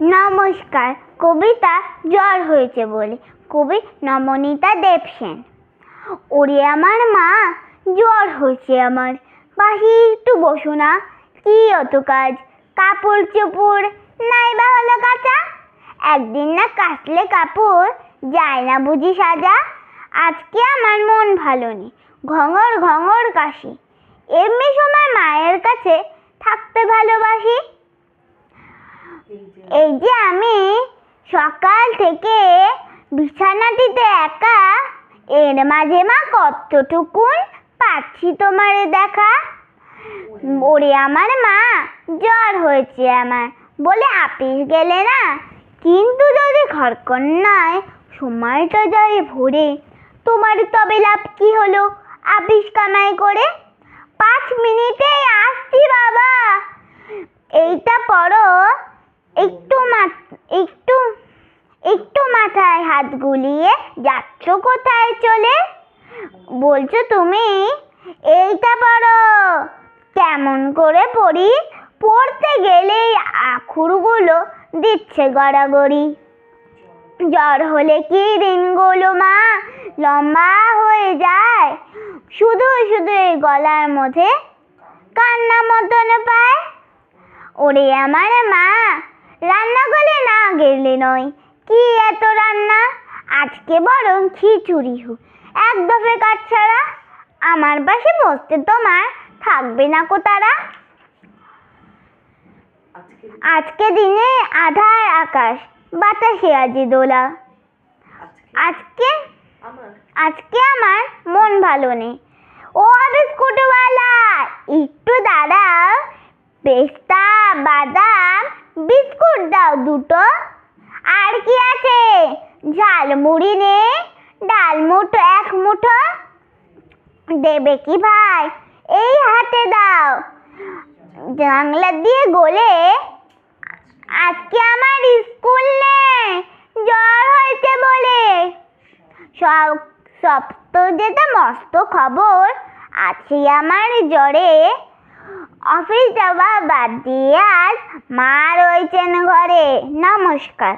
নমস্কার। কবিতা জ্বর হয়েছে বলে, কবি নমনীতা দেবসেন। ওরে আমার মা, জ্বর হয়েছে আমার, পাশে একটু বসো না। কি অত কাজ, কাপড় চোপড় নাই বা হলো কাচা। একদিন না কাচলে কাপড় যায় না বুঝি সাজা। আজকে আমার মন ভালো নেই, ঘঙর ঘঙর কাশি। এমনি সময় মায়ের কাছে থাকতে ভালোবাসি। এই যে আমি সকাল থেকে বিছানাটিতে একা, এর মাঝে মা কতটুকুন পাচ্ছি তোমারে দেখা। ওরে আমার মা, জ্বর হয়েছে আমার বলে আপিস গেলে না। কিন্তু যদি ঘরকন্নায় সময়টা যায় ভরে, তোমার তবে লাভ কি হলো আপিস কামাই করে? 5 মিনিটেই আসছি বাবা, এইটা পড়ো। একটু মাথায় হাত গুলিয়ে যাচ্ছ কোথায় চলে? বলছো তুমি এইটা পড়ো, কেমন করে পড়ি? পড়তে গেলেই আখরগুলো দিচ্ছে গড়াগড়ি। জ্বর হলে কি দিনগুলো মা লম্বা হয়ে যায়, শুধু শুধু এই গলার মধ্যে কান্না মতন পায়। ওরে আমার মা, রান্না করে না গেলে নয়, কি এত রান্না? আজকে বরং খিচুড়ি হোক, এক দফে কাজ ছাড়া। আমার পাশে বসতে তোমার থাকবে না কো তারা। আজকে দিনে আধার আকাশ, বাতাসে আজি দোলা। আজকে আমার মন ভালো নেই। ও বিস্কুটওয়ালা, একটু দাঁড়াও, পেস্তা বাদাম বিস্কুট দাও দুটো। আর কি আছে? ঝালমুড়ি নে, ডাল মুঠো 1 মুঠো দেবে কি ভাই? এই হাতে দাও। জানলা দিয়ে গলে, আজকে আমার স্কুল নেই, জ্বর হয়েছে বলে। সব তো যেটা মস্ত খবর আছে আমার জ্বরে। অফিস যাওয়া বাদ দিয়ে আজ মা রয়েছেন ঘরে। নমস্কার।